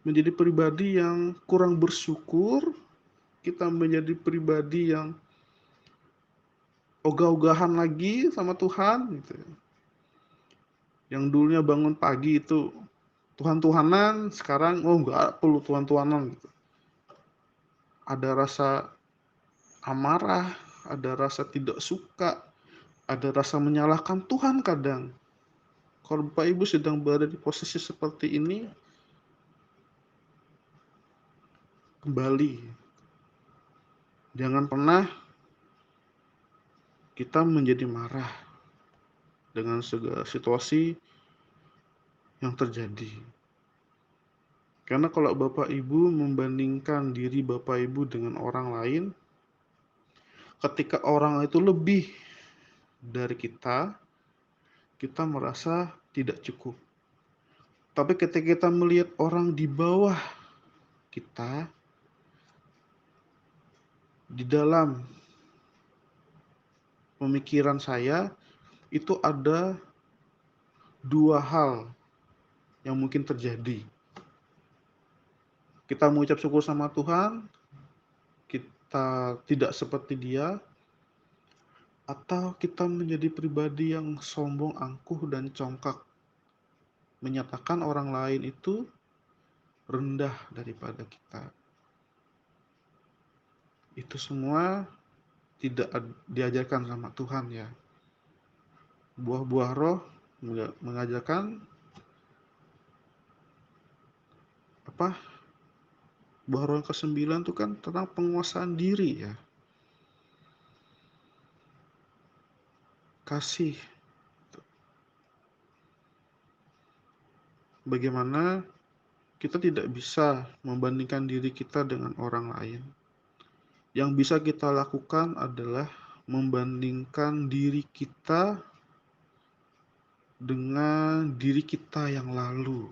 menjadi pribadi yang kurang bersyukur, kita menjadi pribadi yang ogah-ogahan lagi sama Tuhan gitu. Yang dulunya bangun pagi itu Tuhan-Tuhanan, sekarang nggak perlu Tuhan-Tuhanan gitu. Ada rasa amarah, ada rasa tidak suka, ada rasa menyalahkan Tuhan kadang. Kalau Bapak Ibu sedang berada di posisi seperti ini, kembali. Jangan pernah kita menjadi marah dengan segala situasi yang terjadi. Karena kalau Bapak Ibu membandingkan diri Bapak Ibu dengan orang lain, ketika orang itu lebih dari kita merasa tidak cukup. Tapi ketika kita melihat orang di bawah kita, di dalam pemikiran saya, itu ada dua hal yang mungkin terjadi. Kita mengucap syukur sama Tuhan, kita tidak seperti dia, atau kita menjadi pribadi yang sombong, angkuh, dan congkak, menyatakan orang lain itu rendah daripada kita. Itu semua tidak diajarkan sama Tuhan ya. Buah-buah roh mengajarkan apa? Buah roh yang ke-9 itu kan tentang penguasaan diri ya. Kasih. Bagaimana kita tidak bisa membandingkan diri kita dengan orang lain. Yang bisa kita lakukan adalah membandingkan diri kita dengan diri kita yang lalu.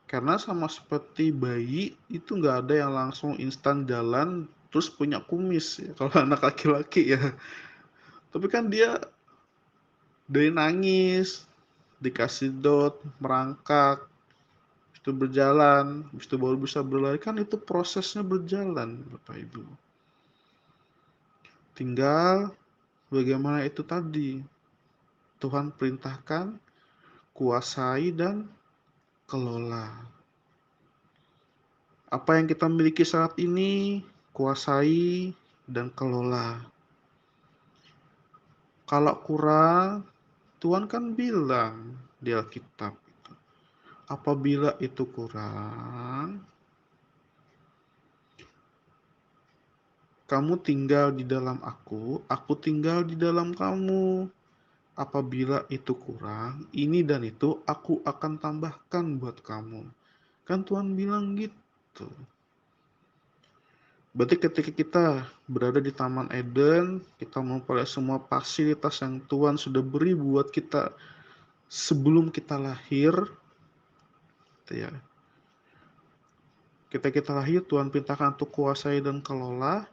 Karena sama seperti bayi, itu nggak ada yang langsung instan jalan terus punya kumis ya, kalau anak laki-laki ya. Tapi kan dia dari nangis, dikasih dot, merangkak, itu berjalan, habis itu baru bisa berlari, kan itu prosesnya berjalan Bapak Ibu. Tinggal bagaimana itu tadi, Tuhan perintahkan, kuasai dan kelola. Apa yang kita miliki saat ini, kuasai dan kelola. Kalau kurang, Tuhan kan bilang di Alkitab, apabila itu kurang, kamu tinggal di dalam aku tinggal di dalam kamu. Apabila itu kurang, ini dan itu aku akan tambahkan buat kamu. Kan Tuhan bilang gitu. Berarti ketika kita berada di Taman Eden, kita memperoleh semua fasilitas yang Tuhan sudah beri buat kita sebelum kita lahir, gitu ya. Ketika kita lahir, Tuhan perintahkan untuk kuasai dan kelola.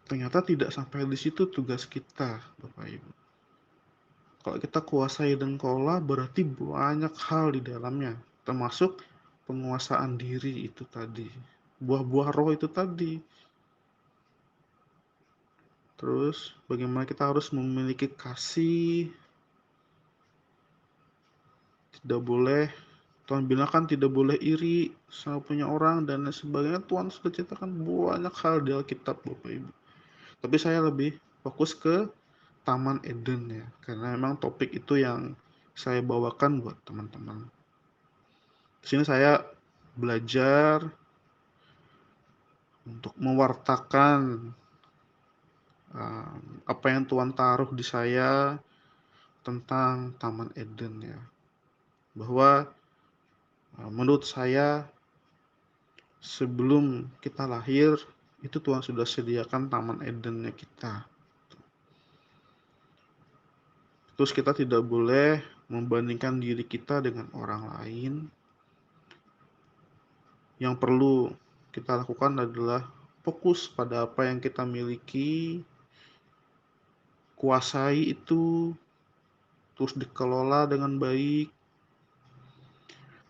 Ternyata tidak sampai di situ tugas kita, Bapak Ibu. Kalau kita kuasai dan kelola, berarti banyak hal di dalamnya, termasuk penguasaan diri itu tadi, buah-buah roh itu tadi. Terus bagaimana kita harus memiliki kasih, tidak boleh, Tuhan bilang kan tidak boleh iri sama punya orang dan lain sebagainya. Tuhan sudah ceritakan banyak hal di Alkitab Bapak Ibu. Tapi saya lebih fokus ke Taman Eden ya, karena memang topik itu yang saya bawakan buat teman-teman. Di sini saya belajar untuk mewartakan apa yang Tuhan taruh di saya tentang Taman Eden ya. Bahwa menurut saya sebelum kita lahir itu Tuhan sudah sediakan Taman Edennya kita. Terus kita tidak boleh membandingkan diri kita dengan orang lain. Yang perlu kita lakukan adalah fokus pada apa yang kita miliki, kuasai itu, terus dikelola dengan baik.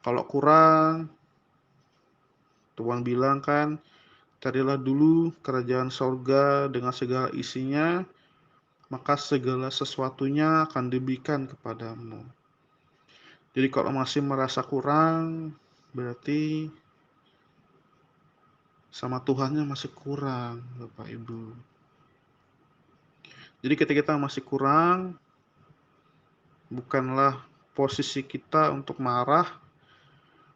Kalau kurang, Tuhan bilang kan, carilah dulu kerajaan sorga dengan segala isinya, maka segala sesuatunya akan diberikan kepadamu. Jadi kalau masih merasa kurang, berarti sama Tuhannya masih kurang, Bapak Ibu. Jadi ketika kita masih kurang, bukanlah posisi kita untuk marah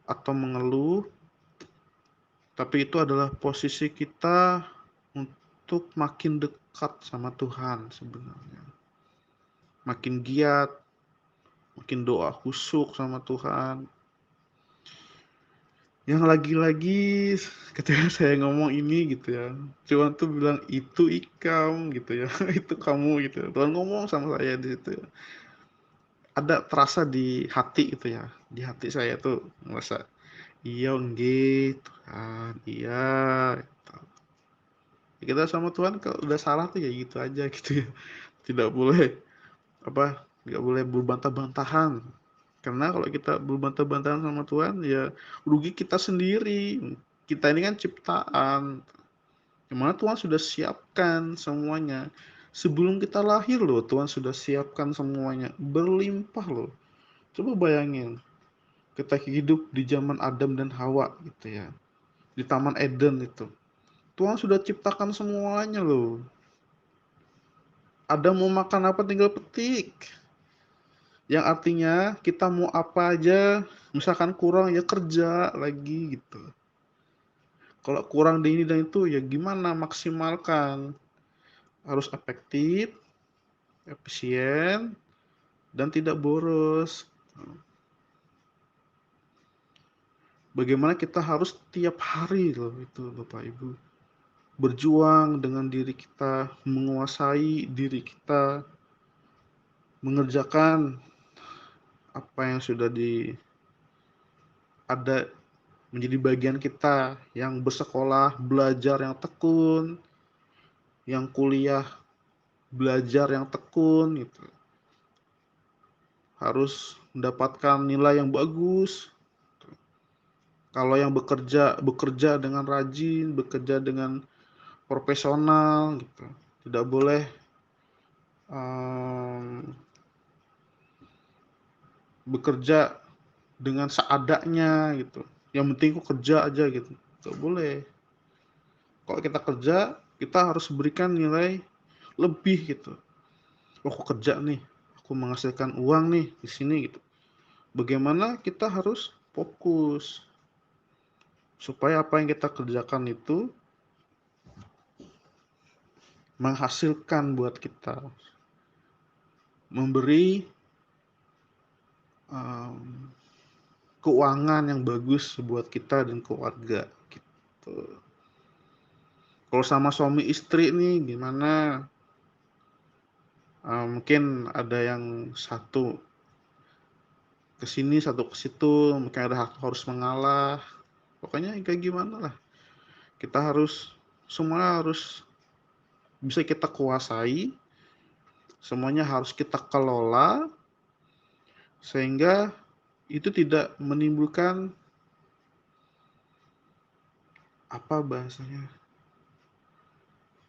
atau mengeluh, Tapi itu adalah posisi kita untuk makin dekat sama Tuhan sebenarnya. Makin giat, makin doa khusyuk sama Tuhan. Yang lagi-lagi ketika saya ngomong ini gitu ya, Tuhan tuh bilang itu ikam gitu ya, itu kamu gitu. Tuhan ngomong sama saya di situ. Ada terasa di hati gitu ya, di hati saya tuh ngerasa iya nggih Tuhan, iya. Gitu. Kita sama Tuhan kalau udah salah tuh ya gitu aja gitu ya. Tidak boleh nggak boleh berbantah-bantahan. Karena kalau kita berbantah-bantahan sama Tuhan ya rugi kita sendiri. Kita ini kan ciptaan. Yang mana Tuhan sudah siapkan semuanya. Sebelum kita lahir loh, Tuhan sudah siapkan semuanya. Berlimpah loh. Coba bayangin, kita hidup di zaman Adam dan Hawa gitu ya. Di Taman Eden itu. Tuhan sudah ciptakan semuanya loh. Adam mau makan apa tinggal petik. Yang artinya kita mau apa aja, misalkan kurang ya kerja lagi gitu. Kalau kurang di ini dan itu ya gimana maksimalkan. Harus efektif, efisien, dan tidak boros. Bagaimana kita harus tiap hari loh itu Bapak Ibu. Berjuang dengan diri kita, menguasai diri kita, mengerjakan apa yang sudah ada menjadi bagian kita, yang bersekolah, belajar yang tekun, yang kuliah, belajar yang tekun gitu. Harus mendapatkan nilai yang bagus. Kalau yang bekerja dengan rajin, bekerja dengan profesional gitu. Tidak boleh bekerja dengan seadanya gitu. Yang penting kok kerja aja gitu. Gak boleh. Kalau kita kerja, kita harus berikan nilai lebih gitu. Oh, aku kerja nih, aku menghasilkan uang nih di sini gitu. Bagaimana kita harus fokus supaya apa yang kita kerjakan itu menghasilkan buat kita, memberi keuangan yang bagus buat kita dan keluarga gitu. Kalau sama suami istri nih gimana? Mungkin ada yang satu ke sini, satu ke situ, mungkin ada harus mengalah. Pokoknya kayak gimana lah. Kita harus semua harus bisa kita kuasai, semuanya harus kita kelola sehingga itu tidak menimbulkan apa bahasanya?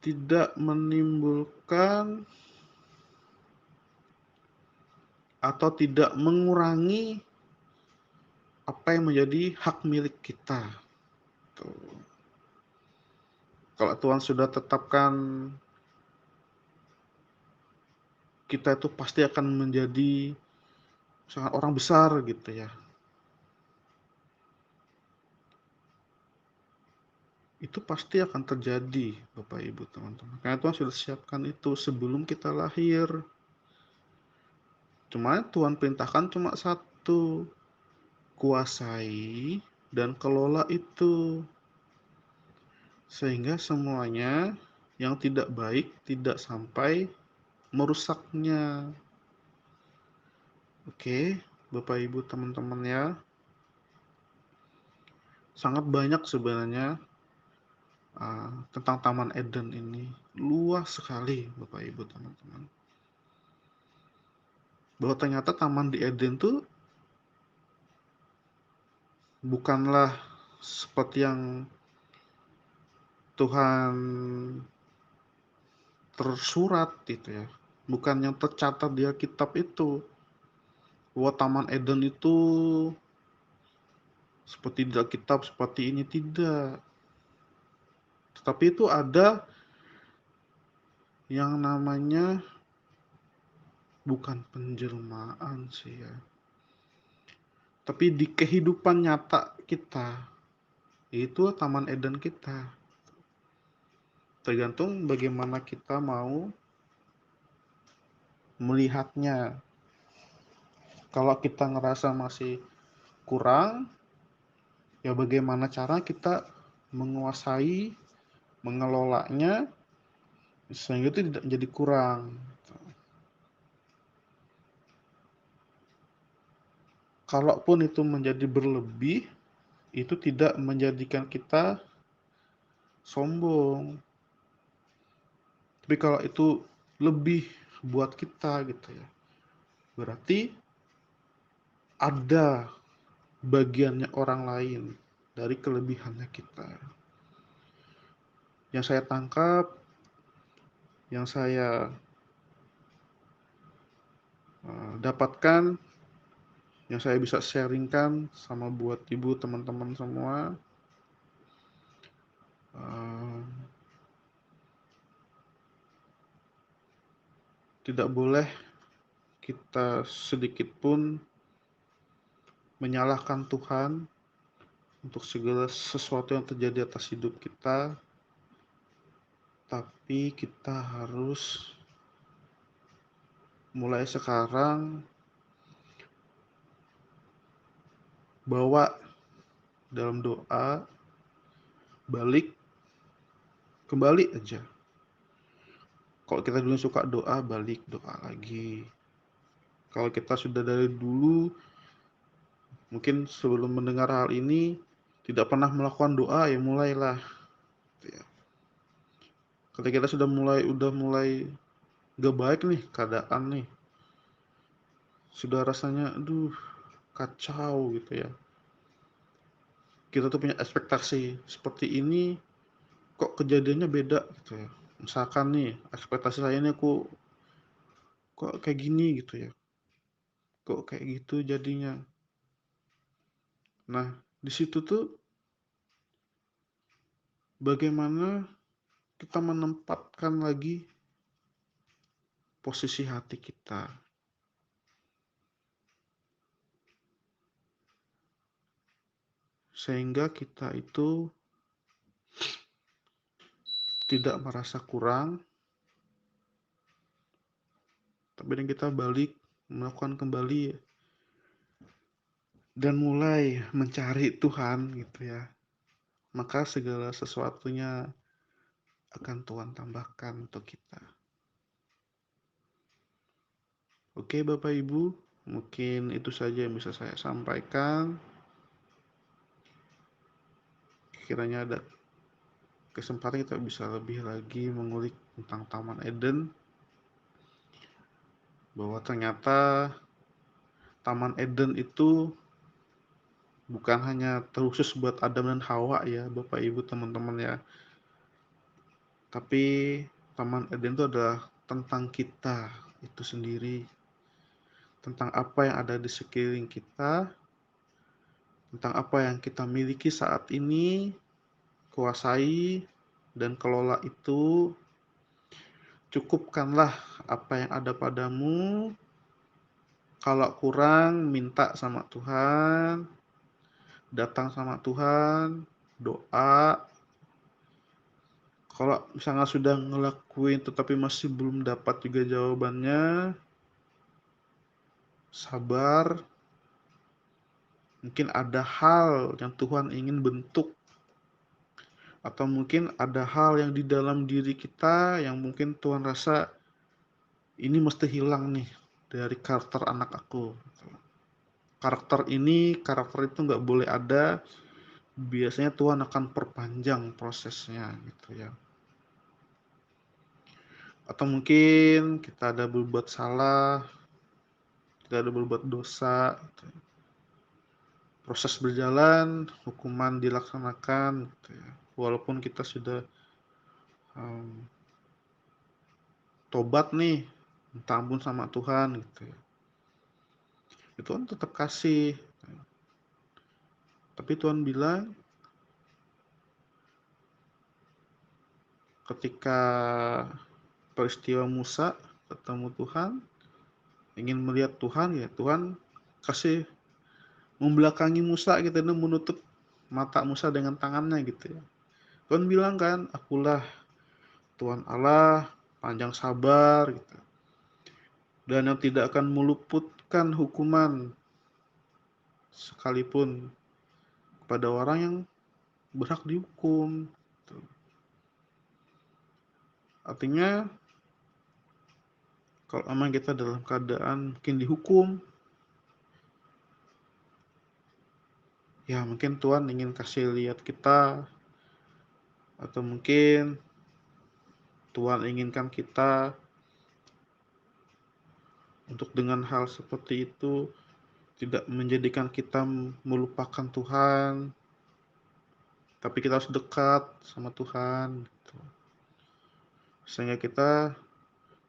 Tidak menimbulkan atau tidak mengurangi apa yang menjadi hak milik kita. Tuh. Kalau Tuhan sudah tetapkan kita itu pasti akan menjadi sangat orang besar gitu ya. Itu pasti akan terjadi Bapak Ibu teman-teman. Karena Tuhan sudah siapkan itu sebelum kita lahir. Cuma Tuhan perintahkan cuma satu, kuasai dan kelola itu. Sehingga semuanya yang tidak baik tidak sampai merusaknya. Oke, Bapak Ibu teman-teman ya. Sangat banyak sebenarnya tentang Taman Eden ini. Luas sekali Bapak Ibu teman-teman. Bahwa ternyata Taman di Eden tuh bukanlah seperti yang Tuhan tersurat gitu ya. Bukan yang tercatat di Alkitab itu. Bahwa Taman Eden itu seperti di Alkitab seperti ini, tidak. Tetapi itu ada yang namanya bukan penjelmaan sih ya. Tapi di kehidupan nyata kita Itu Taman Eden kita. Tergantung bagaimana kita mau melihatnya. Kalau kita ngerasa masih kurang, ya bagaimana cara kita menguasai, mengelolanya, sehingga itu tidak menjadi kurang. Kalaupun itu menjadi berlebih, itu tidak menjadikan kita sombong. Tapi kalau itu lebih buat kita gitu ya, berarti ada bagiannya orang lain dari kelebihannya kita. Yang saya tangkap, yang saya dapatkan, yang saya bisa sharingkan sama buat ibu teman-teman semua, tidak boleh kita sedikit pun menyalahkan Tuhan untuk segala sesuatu yang terjadi atas hidup kita, tapi kita harus mulai sekarang bawa dalam doa, balik, kembali aja. Kalau kita dulu suka doa, balik doa lagi. Kalau kita sudah dari dulu, mungkin sebelum mendengar hal ini, tidak pernah melakukan doa, ya mulailah. Ketika kita udah mulai gak baik nih keadaan nih, sudah rasanya, aduh, kacau gitu ya. Kita tuh punya ekspektasi seperti ini, kok kejadiannya beda gitu ya. Misalkan nih, ekspektasi saya ini kok kayak gini gitu ya. Kok kayak gitu jadinya. Nah, di situ tuh bagaimana kita menempatkan lagi posisi hati kita. Sehingga kita itu tidak merasa kurang, tapi dan kita balik, melakukan kembali, dan mulai mencari Tuhan gitu ya. Maka segala sesuatunya akan Tuhan tambahkan untuk kita. Oke Bapak Ibu, mungkin itu saja yang bisa saya sampaikan. Kiranya ada kesempatan kita bisa lebih lagi mengulik tentang Taman Eden, bahwa ternyata Taman Eden itu bukan hanya terkhusus buat Adam dan Hawa ya Bapak Ibu teman-teman ya, tapi Taman Eden itu adalah tentang kita itu sendiri, tentang apa yang ada di sekeliling kita, tentang apa yang kita miliki saat ini, kuasai dan kelola itu. Cukupkanlah apa yang ada padamu. Kalau kurang, minta sama Tuhan, datang sama Tuhan, doa. Kalau misalnya sudah ngelakuin tetapi masih belum dapat juga jawabannya, sabar. Mungkin ada hal yang Tuhan ingin bentuk, atau mungkin ada hal yang di dalam diri kita yang mungkin Tuhan rasa ini mesti hilang nih dari karakter anak aku. Karakter itu nggak boleh ada. Biasanya Tuhan akan perpanjang prosesnya gitu ya. Atau mungkin kita ada berbuat salah, kita ada berbuat dosa, gitu ya. Proses berjalan, hukuman dilaksanakan gitu ya. Walaupun kita sudah tobat nih, minta ampun sama Tuhan gitu ya. Tuhan tetap kasih. Tapi Tuhan bilang ketika peristiwa Musa ketemu Tuhan, ingin melihat Tuhan, ya Tuhan kasih membelakangi Musa gitu dan menutup mata Musa dengan tangannya gitu ya. Tuhan bilang kan, akulah Tuhan Allah panjang sabar gitu. Dan yang tidak akan meluputkan hukuman sekalipun kepada orang yang berhak dihukum. Gitu. Artinya kalau memang kita dalam keadaan mungkin dihukum, ya mungkin Tuhan ingin kasih lihat kita, atau mungkin Tuhan inginkan kita untuk dengan hal seperti itu tidak menjadikan kita melupakan Tuhan, tapi kita harus dekat sama Tuhan, gitu. Sehingga kita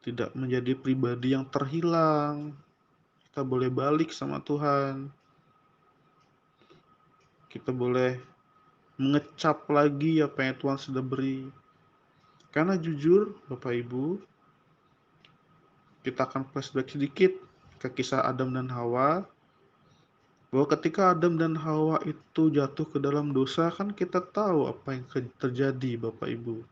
tidak menjadi pribadi yang terhilang. Kita boleh balik sama Tuhan. Kita boleh mengecap lagi apa yang Tuhan sudah beri. Karena jujur, Bapak Ibu, kita akan flashback sedikit ke kisah Adam dan Hawa. Bahwa ketika Adam dan Hawa itu jatuh ke dalam dosa, kan kita tahu apa yang terjadi, Bapak Ibu.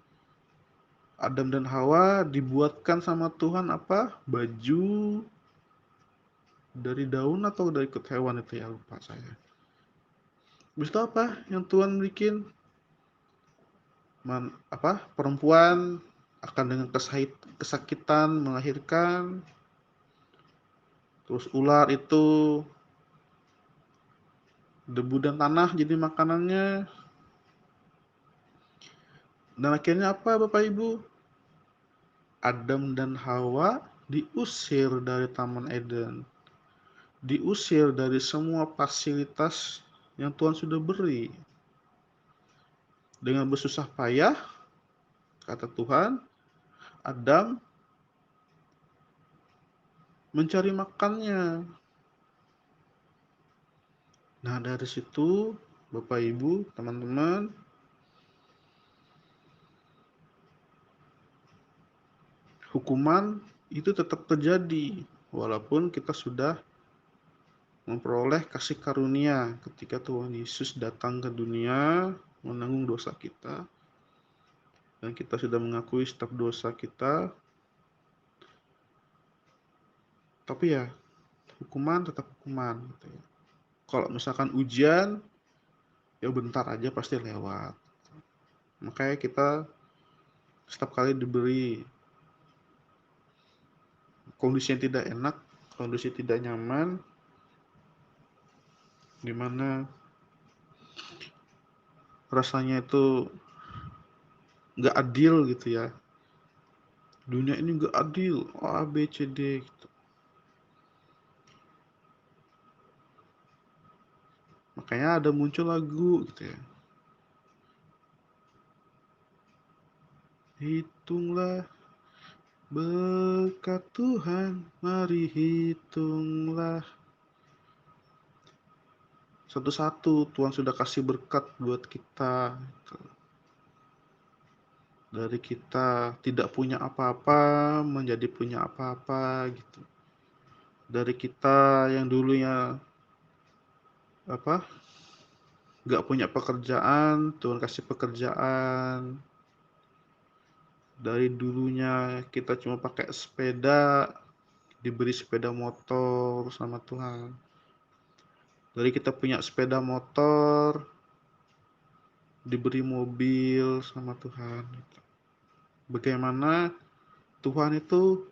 Adam dan Hawa dibuatkan sama Tuhan apa? Baju dari daun atau dari kulit hewan itu ya, lupa saya. Habis itu apa yang Tuhan bikin? Perempuan akan dengan kesakitan melahirkan, terus ular itu debu dan tanah jadi makanannya, dan akhirnya apa Bapak Ibu? Adam dan Hawa diusir dari Taman Eden, diusir dari semua fasilitas yang Tuhan sudah beri. Dengan bersusah payah, kata Tuhan, Adam mencari makannya. Nah, dari situ, Bapak Ibu, teman-teman, hukuman itu tetap terjadi walaupun kita sudah memperoleh kasih karunia ketika Tuhan Yesus datang ke dunia menanggung dosa kita, dan kita sudah mengakui setiap dosa kita. Tapi ya, hukuman tetap hukuman gitu ya. Kalau misalkan ujian, ya bentar aja pasti lewat. Makanya kita setiap kali diberi kondisi yang tidak enak, kondisi tidak nyaman, dimana rasanya itu nggak adil gitu ya. Dunia ini nggak adil, A, B, C, D gitu. Makanya ada muncul lagu gitu ya. Hitunglah berkat Tuhan, mari hitunglah. Satu-satu Tuhan sudah kasih berkat buat kita. Dari kita tidak punya apa-apa menjadi punya apa-apa gitu. Dari kita yang dulunya nggak punya pekerjaan, Tuhan kasih pekerjaan. Dari dulunya kita cuma pakai sepeda, diberi sepeda motor sama Tuhan. Dari kita punya sepeda motor, diberi mobil sama Tuhan. Bagaimana Tuhan itu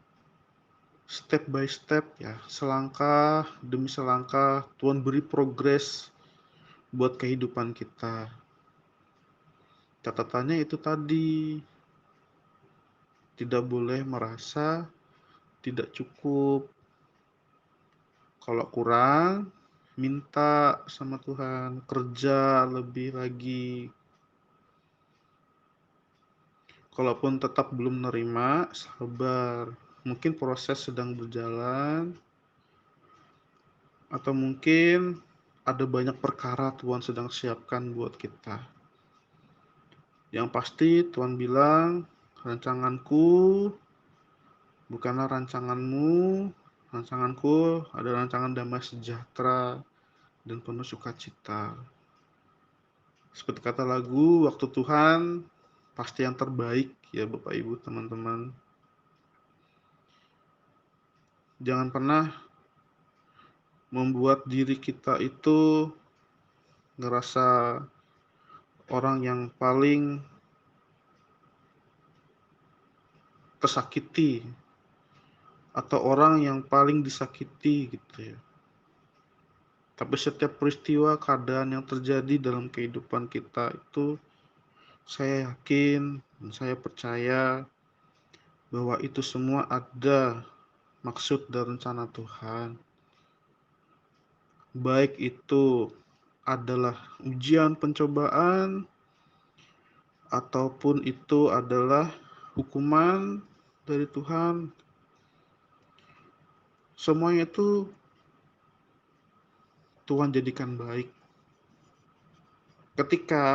step by step ya, selangkah demi selangkah Tuhan beri progres buat kehidupan kita. Catatannya itu tadi, tidak boleh merasa tidak cukup. Kalau kurang, minta sama Tuhan, kerja lebih lagi. Kalaupun tetap belum menerima, sabar. Mungkin proses sedang berjalan, atau mungkin ada banyak perkara Tuhan sedang siapkan buat kita. Yang pasti Tuhan bilang, rancanganku bukanlah rancanganmu, rancanganku adalah rancangan damai sejahtera dan penuh sukacita. Seperti kata lagu, waktu Tuhan pasti yang terbaik ya Bapak Ibu teman-teman. Jangan pernah membuat diri kita itu ngerasa orang yang paling tersakiti atau orang yang paling disakiti gitu ya. Tapi setiap peristiwa keadaan yang terjadi dalam kehidupan kita itu saya yakin dan saya percaya bahwa itu semua ada maksud dan rencana Tuhan. Baik itu adalah ujian pencobaan ataupun itu adalah hukuman dari Tuhan. Semuanya itu Tuhan jadikan baik. Ketika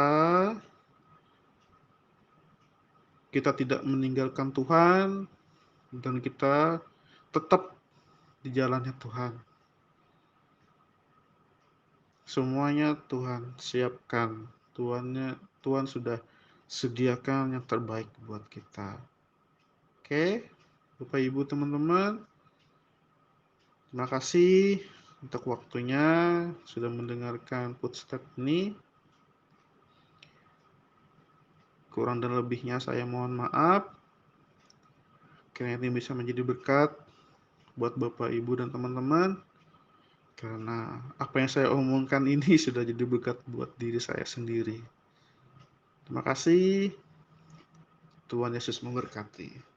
kita tidak meninggalkan Tuhan dan kita tetap di jalannya Tuhan. Semuanya Tuhan siapkan. Tuhan sudah sediakan yang terbaik buat kita. Oke, Bapak Ibu teman-teman, terima kasih untuk waktunya sudah mendengarkan footstep ini. Kurang dan lebihnya saya mohon maaf. Kiranya ini bisa menjadi berkat buat Bapak, Ibu, dan teman-teman. Karena apa yang saya omongkan ini sudah jadi berkat buat diri saya sendiri. Terima kasih. Tuhan Yesus memberkati.